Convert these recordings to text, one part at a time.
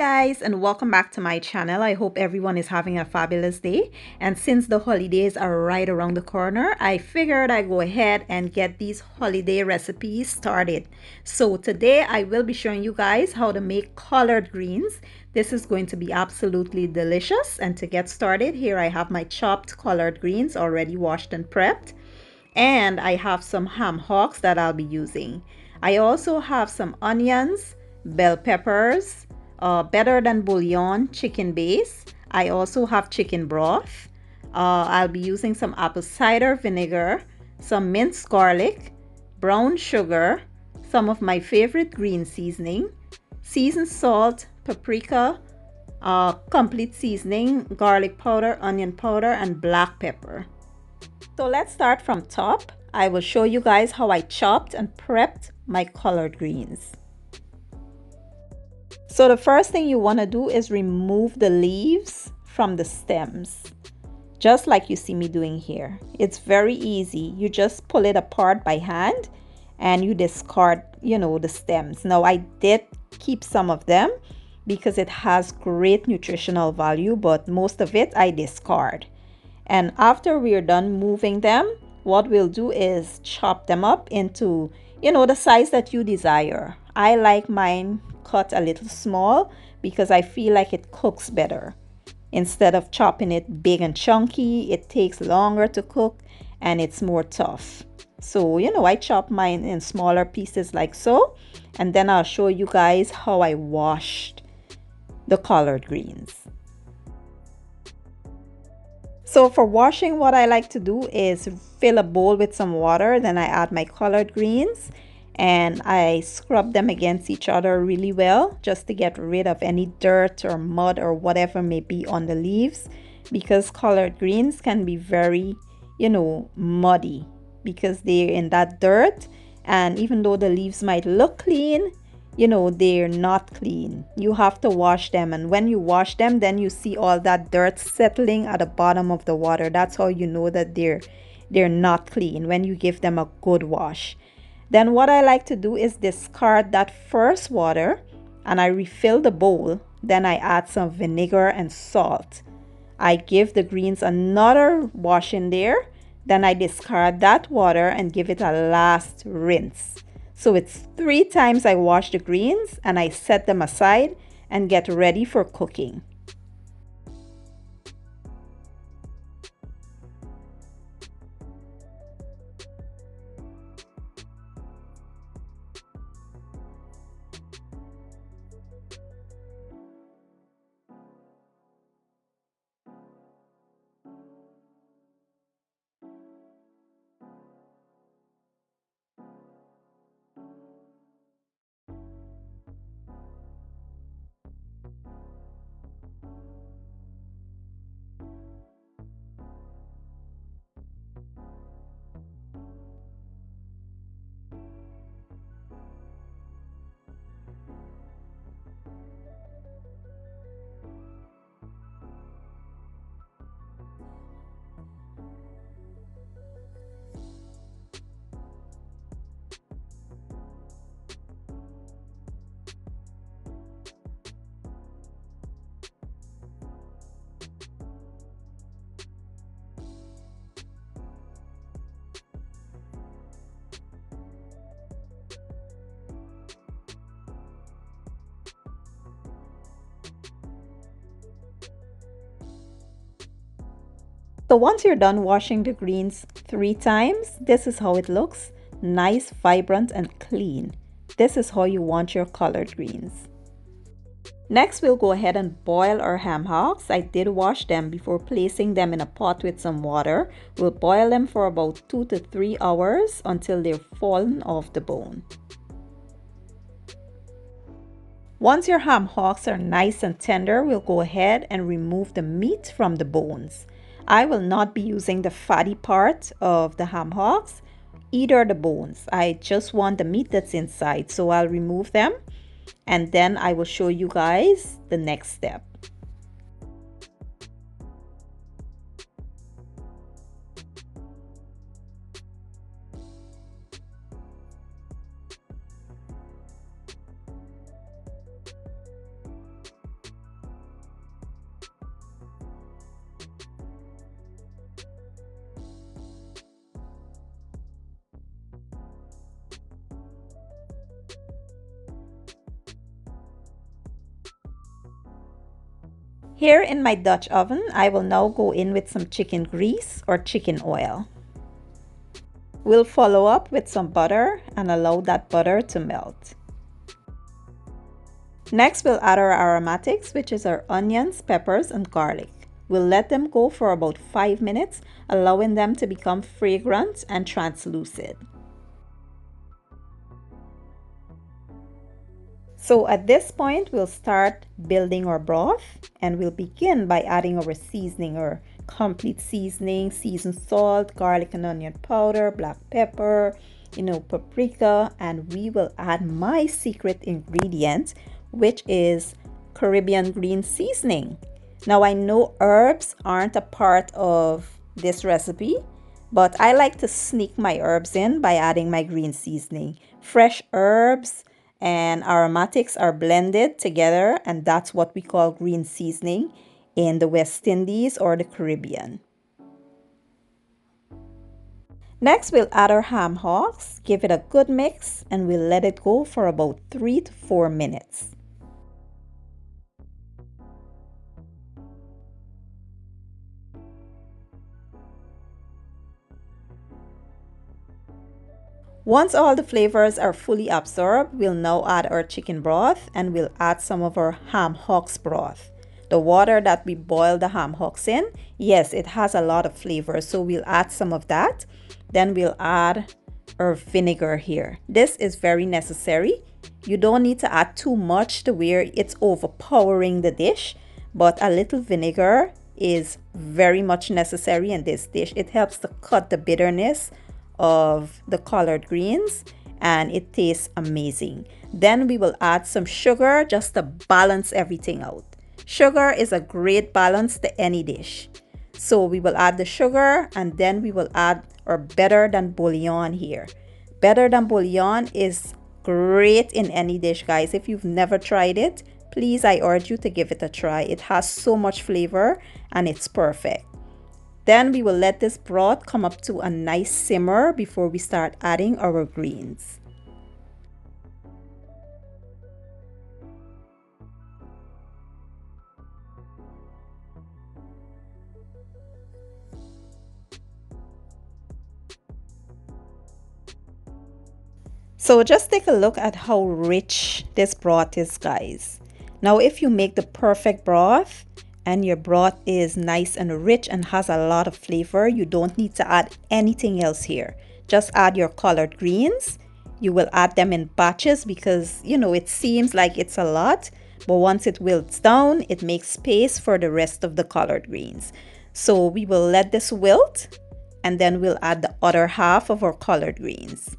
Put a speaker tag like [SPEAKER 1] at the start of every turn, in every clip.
[SPEAKER 1] guys, and welcome back to my channel. I hope everyone is having a fabulous day. And since the holidays are right around the corner, I figured I'd go ahead and get these holiday recipes started. So today I will be showing you guys how to make collard greens. This is going to be absolutely delicious. And to get started, here I have my chopped collard greens already washed and prepped. And I have some ham hocks that I'll be using. I also have some onions, bell peppers, better than bouillon chicken base. I also have chicken broth. I'll be using some apple cider vinegar, some minced garlic, brown sugar, some of my favorite green seasoning, seasoned salt, paprika, complete seasoning, garlic powder, onion powder, and black pepper. So let's start from top. I will show you guys how I chopped and prepped my collard greens. So the first thing you want to do is remove the leaves from the stems, just like you see me doing here. It's very easy. You just pull it apart by hand and you discard, the stems. Now I did keep some of them because it has great nutritional value, but most of it I discard. And after we're done moving them, what we'll do is chop them up into, the size that you desire. I like mine cut a little small because I feel like it cooks better. Instead of chopping it big and chunky, it takes longer to cook and it's more tough. So, I chop mine in smaller pieces like so. And then I'll show you guys how I washed the collard greens. So for washing, what I like to do is fill a bowl with some water. Then I add my collard greens and I scrub them against each other really well just to get rid of any dirt or mud or whatever may be on the leaves, because collard greens can be very, muddy because they're in that dirt. And even though the leaves might look clean, they're not clean. You have to wash them, and when you wash them, then you see all that dirt settling at the bottom of the water. That's how you know that they're not clean, when you give them a good wash. Then what I like to do is discard that first water and I refill the bowl. Then I add some vinegar and salt. I give the greens another wash in there. Then I discard that water and give it a last rinse. So it's 3 times I wash the greens and I set them aside and get ready for cooking. So once you're done washing the greens 3 times, this is how it looks. Nice, vibrant, and clean. This is how you want your collard greens. Next, we'll go ahead and boil our ham hocks. I did wash them before placing them in a pot with some water. We'll boil them for about 2 to 3 hours until they're fallen off the bone. Once your ham hocks are nice and tender, we'll go ahead and remove the meat from the bones. I will not be using the fatty part of the ham hocks, either the bones. I just want the meat that's inside, so I'll remove them and then I will show you guys the next step. Here in my Dutch oven, I will now go in with some chicken grease or chicken oil. We'll follow up with some butter and allow that butter to melt. Next, we'll add our aromatics, which is our onions, peppers, and garlic. We'll let them go for about 5 minutes, allowing them to become fragrant and translucent. So at this point, we'll start building our broth, and we'll begin by adding our seasoning, our complete seasoning, seasoned salt, garlic and onion powder, black pepper, paprika, and we will add my secret ingredient, which is Caribbean green seasoning. Now I know herbs aren't a part of this recipe, but I like to sneak my herbs in by adding my green seasoning. Fresh herbs and aromatics are blended together, and that's what we call green seasoning in the West Indies or the Caribbean. Next, we'll add our ham hocks, give it a good mix, and we'll let it go for about 3 to 4 minutes. Once all the flavors are fully absorbed, we'll now add our chicken broth, and we'll add some of our ham hocks broth. The water that we boil the ham hocks in, yes, it has a lot of flavor, so we'll add some of that. Then we'll add our vinegar here. This is very necessary. You don't need to add too much to where it's overpowering the dish, but a little vinegar is very much necessary in this dish. It helps to cut the bitterness of the collard greens, and it tastes amazing. Then we will add some sugar just to balance everything out. Sugar is a great balance to any dish. So we will add the sugar, and then we will add our better than bouillon here. Better than bouillon is great in any dish, guys. If you've never tried it, please, I urge you to give it a try. It has so much flavor and it's perfect. Then we will let this broth come up to a nice simmer before we start adding our greens. So just take a look at how rich this broth is, guys. Now, if you make the perfect broth, and your broth is nice and rich and has a lot of flavor, you don't need to add anything else here. Just add your collard greens. You will add them in batches because, it seems like it's a lot, but once it wilts down, it makes space for the rest of the collard greens. So we will let this wilt, and then we'll add the other half of our collard greens.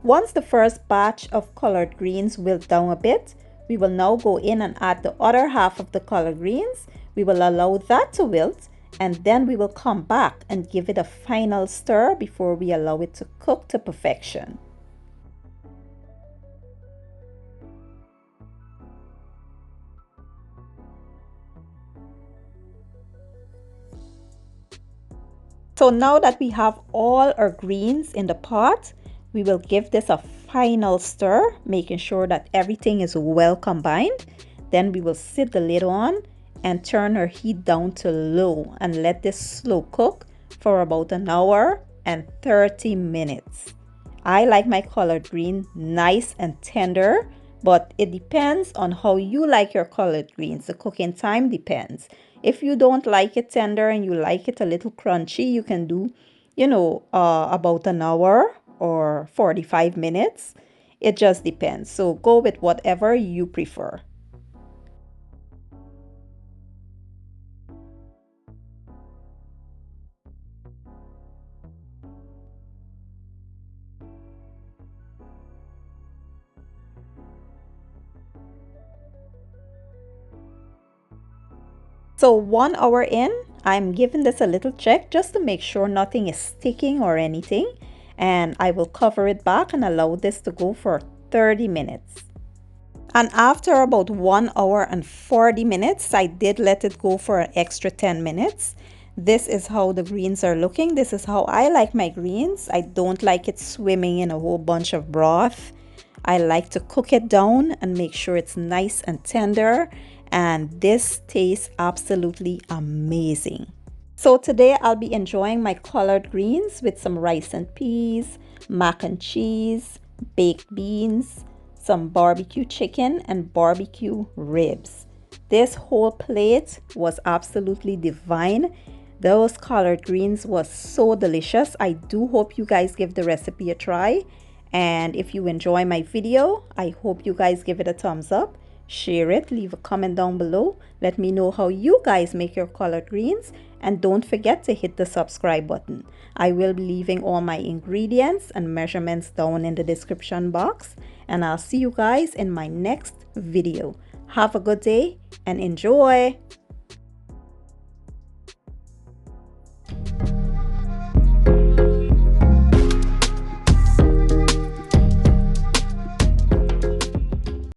[SPEAKER 1] Once the first batch of collard greens wilt down a bit, we will now go in and add the other half of the collard greens. We will allow that to wilt, and then we will come back and give it a final stir before we allow it to cook to perfection. So now that we have all our greens in the pot, we will give this a final stir, making sure that everything is well combined. Then we will sit the lid on and turn our heat down to low and let this slow cook for about 1 hour and 30 minutes. I like my collard green nice and tender, but it depends on how you like your collard greens. The cooking time depends. If you don't like it tender and you like it a little crunchy, you can do, about 1 hour or 45 minutes. It just depends. So go with whatever you prefer. So 1 hour in, I'm giving this a little check just to make sure nothing is sticking or anything. And I will cover it back and allow this to go for 30 minutes. And after about 1 hour and 40 minutes, I did let it go for an extra 10 minutes. This is how the greens are looking. This is how I like my greens. I don't like it swimming in a whole bunch of broth. I like to cook it down and make sure it's nice and tender, and this tastes absolutely amazing. So today I'll be enjoying my collard greens with some rice and peas, mac and cheese, baked beans, some barbecue chicken, and barbecue ribs. This whole plate was absolutely divine. Those collard greens was so delicious. I do hope you guys give the recipe a try. And if you enjoy my video, I hope you guys give it a thumbs up, share it, leave a comment down below. Let me know how you guys make your collard greens. And don't forget to hit the subscribe button. I will be leaving all my ingredients and measurements down in the description box. And I'll see you guys in my next video. Have a good day and enjoy!